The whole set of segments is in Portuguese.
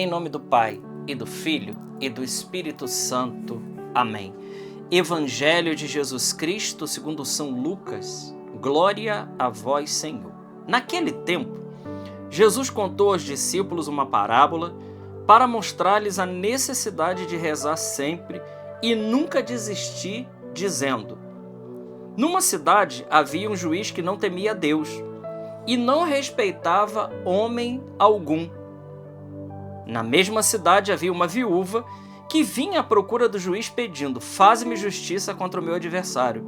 Em nome do Pai, e do Filho, e do Espírito Santo. Amém. Evangelho de Jesus Cristo, segundo São Lucas. Glória a vós, Senhor. Naquele tempo, Jesus contou aos discípulos uma parábola para mostrar-lhes a necessidade de rezar sempre e nunca desistir, dizendo: numa cidade havia um juiz que não temia Deus e não respeitava homem algum. Na mesma cidade havia uma viúva que vinha à procura do juiz pedindo: faze-me justiça contra o meu adversário.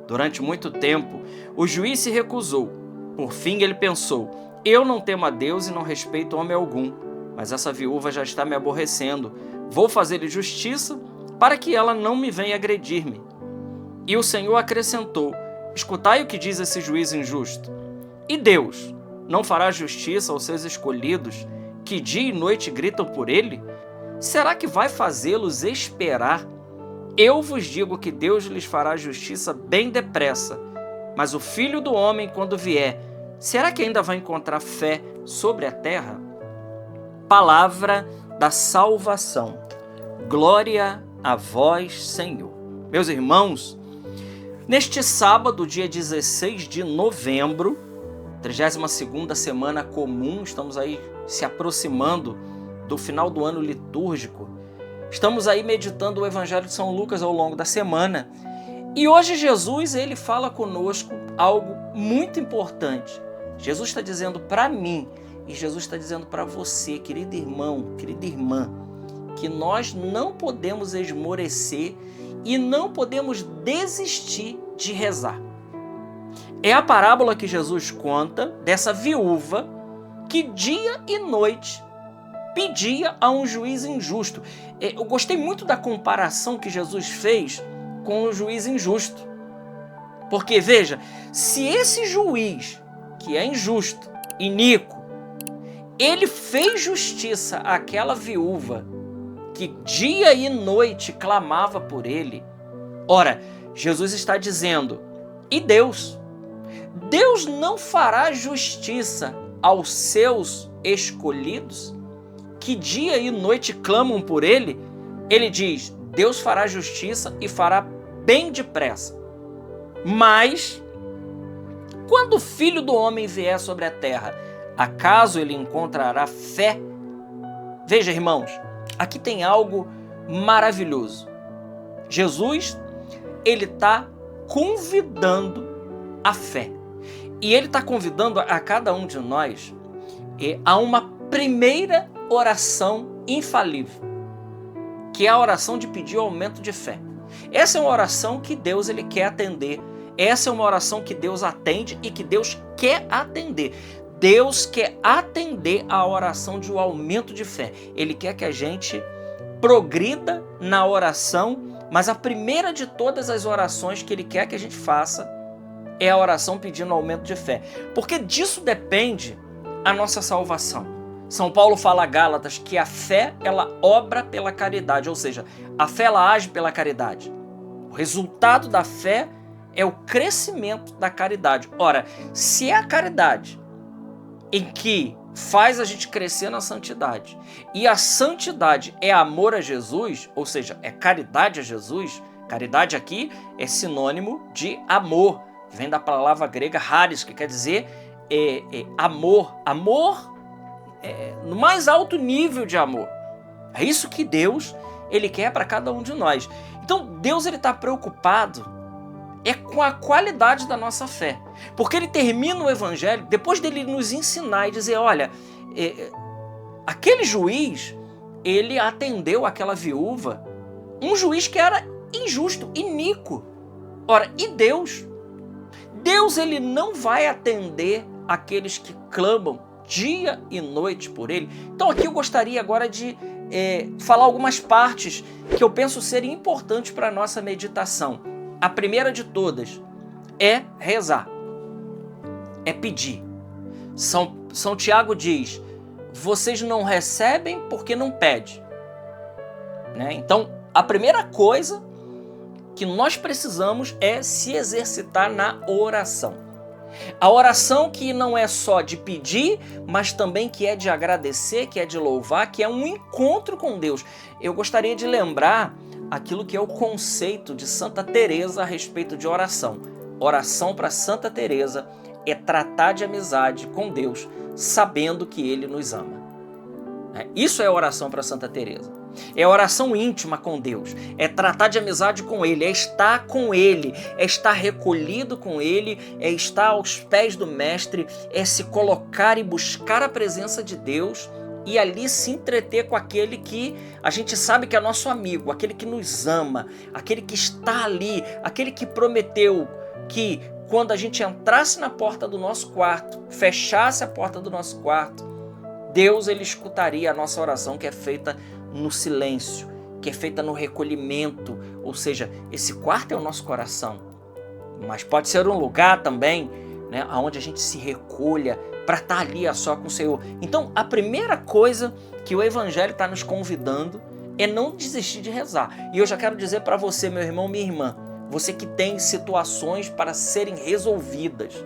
Durante muito tempo, o juiz se recusou. Por fim, ele pensou: eu não temo a Deus e não respeito homem algum, mas essa viúva já está me aborrecendo. Vou fazer-lhe justiça para que ela não me venha agredir-me. E o Senhor acrescentou: escutai o que diz esse juiz injusto. E Deus não fará justiça aos seus escolhidos, que dia e noite gritam por ele? Será que vai fazê-los esperar? Eu vos digo que Deus lhes fará justiça bem depressa. Mas o Filho do Homem, quando vier, será que ainda vai encontrar fé sobre a terra? Palavra da salvação. Glória a vós, Senhor. Meus irmãos, neste sábado, dia 16 de novembro, 32ª semana comum, estamos aí se aproximando do final do ano litúrgico. Estamos aí meditando o Evangelho de São Lucas ao longo da semana. E hoje Jesus, ele fala conosco algo muito importante. Jesus está dizendo para mim e Jesus está dizendo para você, querido irmão, querida irmã, que nós não podemos esmorecer e não podemos desistir de rezar. É a parábola que Jesus conta dessa viúva que dia e noite pedia a um juiz injusto. Eu gostei muito da comparação que Jesus fez com o juiz injusto. Porque, veja, se esse juiz, que é injusto, iníquo, ele fez justiça àquela viúva que dia e noite clamava por ele, ora, Jesus está dizendo: e Deus? Deus não fará justiça aos seus escolhidos, que dia e noite clamam por ele? Ele diz: Deus fará justiça e fará bem depressa. Mas, quando o Filho do Homem vier sobre a terra, acaso ele encontrará fé? Veja, irmãos, aqui tem algo maravilhoso. Jesus, ele está convidando a fé. E ele está convidando a cada um de nós a uma primeira oração infalível, que é a oração de pedir o aumento de fé. Essa é uma oração que Deus ele quer atender. Essa é uma oração que Deus atende e que Deus quer atender. Deus quer atender a oração de um aumento de fé. Ele quer que a gente progrida na oração, mas a primeira de todas as orações que ele quer que a gente faça é a oração pedindo aumento de fé. Porque disso depende a nossa salvação. São Paulo fala a Gálatas que a fé, ela obra pela caridade, ou seja, a fé ela age pela caridade. O resultado da fé é o crescimento da caridade. Ora, se é a caridade em que faz a gente crescer na santidade, e a santidade é amor a Jesus, ou seja, é caridade a Jesus, caridade aqui é sinônimo de amor, vem da palavra grega charis, que quer dizer amor. Amor no mais alto nível de amor. É isso que Deus ele quer para cada um de nós. Então Deus ele está preocupado com a qualidade da nossa fé. Porque ele termina o Evangelho, depois dele nos ensinar e dizer: olha, aquele juiz, ele atendeu aquela viúva, um juiz que era injusto, iníquo. Ora, e Deus? Deus ele não vai atender aqueles que clamam dia e noite por ele. Então aqui eu gostaria agora de falar algumas partes que eu penso serem importantes para a nossa meditação. A primeira de todas é rezar, é pedir. São Tiago diz: vocês não recebem porque não pedem. Né? Então a primeira coisa que nós precisamos é se exercitar na oração. A oração que não é só de pedir, mas também que é de agradecer, que é de louvar, que é um encontro com Deus. Eu gostaria de lembrar aquilo que é o conceito de Santa Teresa a respeito de oração. Oração para Santa Teresa é tratar de amizade com Deus, sabendo que Ele nos ama. Isso é oração para Santa Teresa. É oração íntima com Deus, é tratar de amizade com Ele, é estar com Ele, é estar recolhido com Ele, é estar aos pés do Mestre, é se colocar e buscar a presença de Deus e ali se entreter com aquele que a gente sabe que é nosso amigo, aquele que nos ama, aquele que está ali, aquele que prometeu que quando a gente entrasse na porta do nosso quarto, fechasse a porta do nosso quarto, Deus ele escutaria a nossa oração que é feita no silêncio, que é feita no recolhimento, ou seja, esse quarto é o nosso coração, mas pode ser um lugar também, né, onde a gente se recolha para estar ali a só com o Senhor. Então, a primeira coisa que o Evangelho está nos convidando é não desistir de rezar. E eu já quero dizer para você, meu irmão, minha irmã, você que tem situações para serem resolvidas,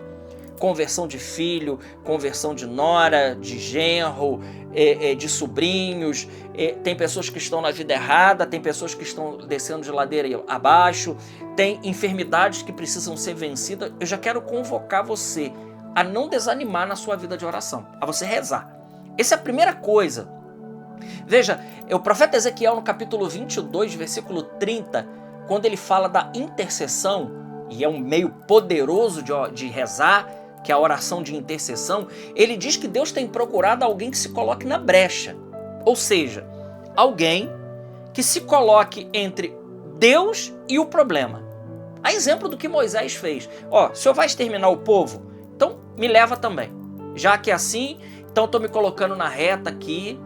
conversão de filho, conversão de nora, de genro, de sobrinhos, tem pessoas que estão na vida errada, tem pessoas que estão descendo de ladeira abaixo, tem enfermidades que precisam ser vencidas. Eu já quero convocar você a não desanimar na sua vida de oração, a você rezar. Essa é a primeira coisa. Veja, o profeta Ezequiel no capítulo 22, versículo 30, quando ele fala da intercessão, e é um meio poderoso de rezar, que é a oração de intercessão, ele diz que Deus tem procurado alguém que se coloque na brecha. Ou seja, alguém que se coloque entre Deus e o problema. A exemplo do que Moisés fez. Ó, o senhor vai exterminar o povo? Então me leva também. Já que é assim, então estou me colocando na reta aqui.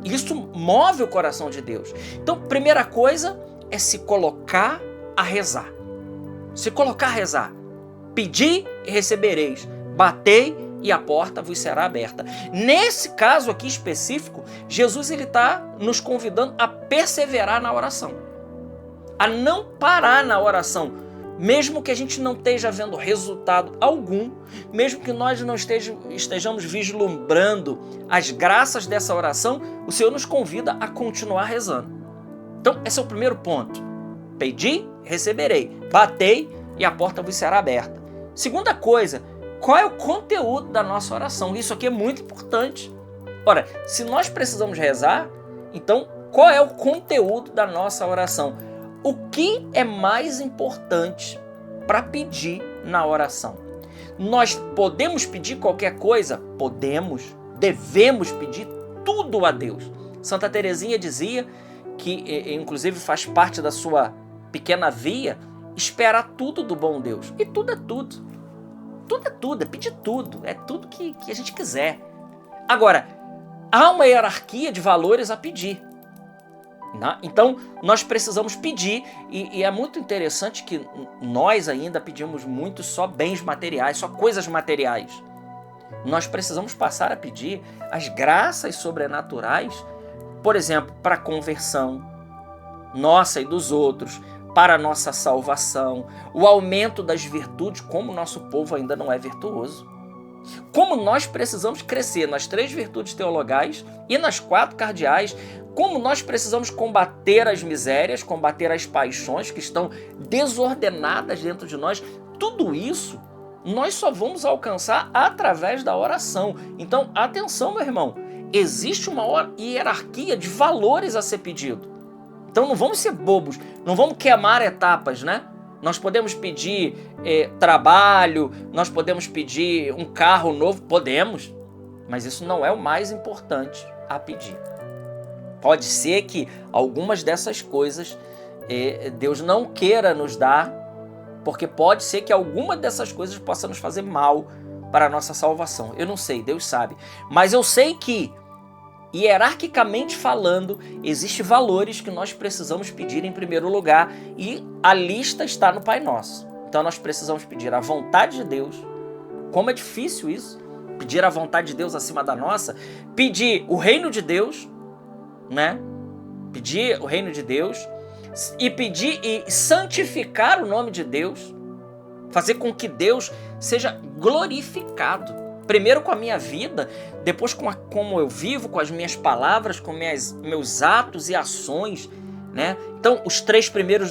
Isso move o coração de Deus. Então, primeira coisa é se colocar a rezar. Se colocar a rezar. Pedi e recebereis, batei e a porta vos será aberta. Nesse caso aqui específico, Jesus está nos convidando a perseverar na oração, a não parar na oração, mesmo que a gente não esteja vendo resultado algum, mesmo que nós não estejamos vislumbrando as graças dessa oração, o Senhor nos convida a continuar rezando. Então, esse é o primeiro ponto. Pedi, receberei, batei e a porta vos será aberta. Segunda coisa, qual é o conteúdo da nossa oração? Isso aqui é muito importante. Ora, se nós precisamos rezar, então qual é o conteúdo da nossa oração? O que é mais importante para pedir na oração? Nós podemos pedir qualquer coisa? Podemos, devemos pedir tudo a Deus. Santa Teresinha dizia que, inclusive faz parte da sua pequena via, esperar tudo do bom Deus. E tudo é tudo. Tudo é tudo, é pedir tudo. É tudo que a gente quiser. Agora, há uma hierarquia de valores a pedir. Né? Então, nós precisamos pedir. E é muito interessante que nós ainda pedimos muito só bens materiais, só coisas materiais. Nós precisamos passar a pedir as graças sobrenaturais, por exemplo, para a conversão nossa e dos outros, para a nossa salvação, o aumento das virtudes, como o nosso povo ainda não é virtuoso. Como nós precisamos crescer nas 3 virtudes teologais e nas 4 cardeais, como nós precisamos combater as misérias, combater as paixões que estão desordenadas dentro de nós, tudo isso nós só vamos alcançar através da oração. Então, atenção, meu irmão, existe uma hierarquia de valores a ser pedido. Então não vamos ser bobos, não vamos queimar etapas, né? Nós podemos pedir trabalho, nós podemos pedir um carro novo, podemos, mas isso não é o mais importante a pedir. Pode ser que algumas dessas coisas Deus não queira nos dar, porque pode ser que alguma dessas coisas possa nos fazer mal para a nossa salvação. Eu não sei, Deus sabe, mas eu sei que hierarquicamente falando, existem valores que nós precisamos pedir em primeiro lugar e a lista está no Pai Nosso. Então nós precisamos pedir a vontade de Deus. Como é difícil isso, pedir a vontade de Deus acima da nossa, pedir o reino de Deus, né? Pedir o reino de Deus e pedir e santificar o nome de Deus, fazer com que Deus seja glorificado. Primeiro com a minha vida, depois com como eu vivo, com as minhas palavras, com meus atos e ações, né? Então, os 3 primeiros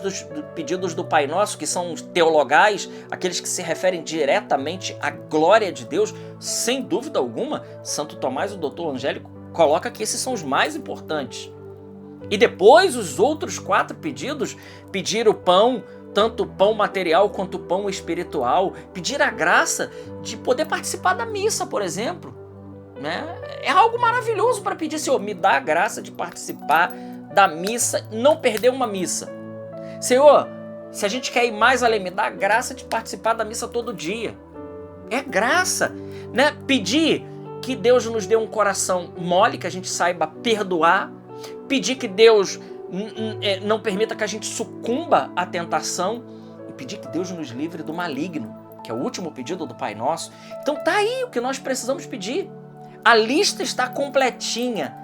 pedidos do Pai Nosso, que são os teologais, aqueles que se referem diretamente à glória de Deus, sem dúvida alguma, Santo Tomás, o doutor Angélico, coloca que esses são os mais importantes. E depois, os outros 4 pedidos, pedir o pão, tanto o pão material quanto o pão espiritual, pedir a graça de poder participar da missa, por exemplo, né? É algo maravilhoso para pedir, Senhor, me dá a graça de participar da missa, não perder uma missa. Senhor, se a gente quer ir mais além, me dá a graça de participar da missa todo dia. É graça, né? Pedir que Deus nos dê um coração mole, que a gente saiba perdoar, pedir que Deus não permita que a gente sucumba à tentação e pedir que Deus nos livre do maligno, que é o último pedido do Pai Nosso. Então tá aí o que nós precisamos pedir. A lista está completinha.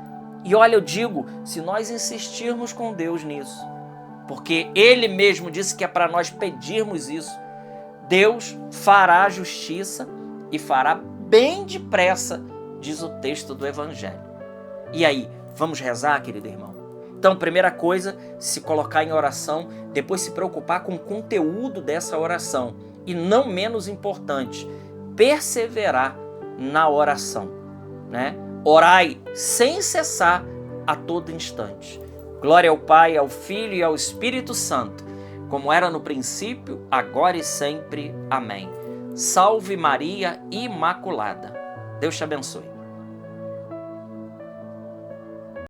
E olha, eu digo, se nós insistirmos com Deus nisso, porque Ele mesmo disse que é para nós pedirmos isso, Deus fará justiça e fará bem depressa, diz o texto do Evangelho. E aí, vamos rezar, querido irmão? Então, primeira coisa, se colocar em oração, depois se preocupar com o conteúdo dessa oração. E não menos importante, perseverar na oração, né? Orai sem cessar a todo instante. Glória ao Pai, ao Filho e ao Espírito Santo, como era no princípio, agora e sempre. Amém. Salve Maria Imaculada. Deus te abençoe.